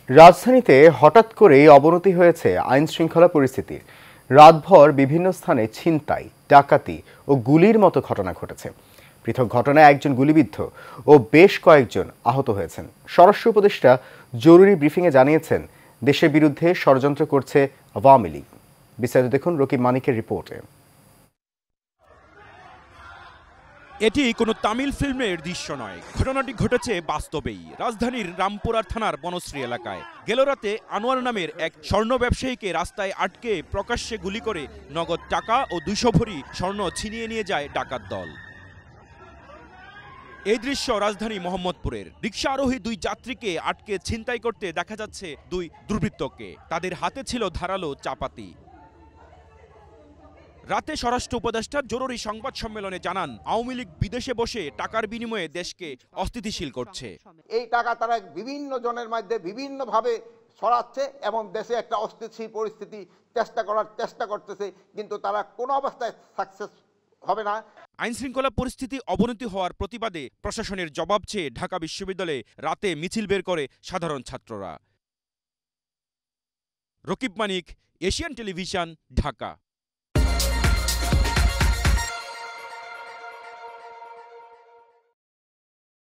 রাজধানীতে হঠাৎ করেই অবনতি হয়েছে আইন শৃঙ্খলা পরিস্থিতির। রাতভর বিভিন্ন স্থানে ছিনতাই, ডাকাতি ও গুলির মতো ঘটনা ঘটেছে। পৃথক ঘটনায় একজন গুলিবিদ্ধ ও বেশ কয়েকজন আহত হয়েছেন। স্বরাষ্ট্র উপদেষ্টা জরুরি ব্রিফিংয়ে জানিয়েছেন, দেশের বিরুদ্ধে ষড়যন্ত্র করছে আওয়ামী লীগ। বিস্তারিত দেখুন রকিব মানিকের রিপোর্টে। এটি কোনো তামিল ফিল্মের দৃশ্য নয়, ঘটনাটি ঘটেছে বাস্তবেই রাজধানীর রামপুরার থানার বনশ্রী এলাকায়। গেল রাতে আনোয়ার নামের এক স্বর্ণ ব্যবসায়ীকে রাস্তায় আটকে প্রকাশ্যে গুলি করে নগদ টাকা ও 200 ভরি স্বর্ণ ছিনিয়ে নিয়ে যায় ডাকাত দল। এই দৃশ্য রাজধানী মোহাম্মদপুরের। রিকশা আরোহী 2 যাত্রীকে আটকে ছিনতাই করতে দেখা যাচ্ছে 2 দুর্বৃত্তকে। তাদের হাতে ছিল ধারালো চাপাতি। রাতে স্বরাষ্ট্র উপদেষ্টা জরুরি সংবাদ সম্মেলনে জানান, আওয়ামী লীগ বিদেশে বসে টাকার বিনিময়ে দেশকে অস্থিতিশীল করছে। এই টাকা তারা বিভিন্ন জনের মধ্যে বিভিন্নভাবে ছড়াচ্ছে এবং দেশে একটা অস্থিতিশীল পরিস্থিতি চেষ্টা করতেছে, কিন্তু তারা কোনো অবস্থায় সাকসেস হবে না। আইন শৃঙ্খলা পরিস্থিতি অবনতি হওয়ার প্রতিবাদে প্রশাসনের জবাব চেয়ে ঢাকা বিশ্ববিদ্যালয়ে রাতে মিছিল বের করে সাধারণ ছাত্ররা। রকিব মানিক, এশিয়ান টেলিভিশন, ঢাকা।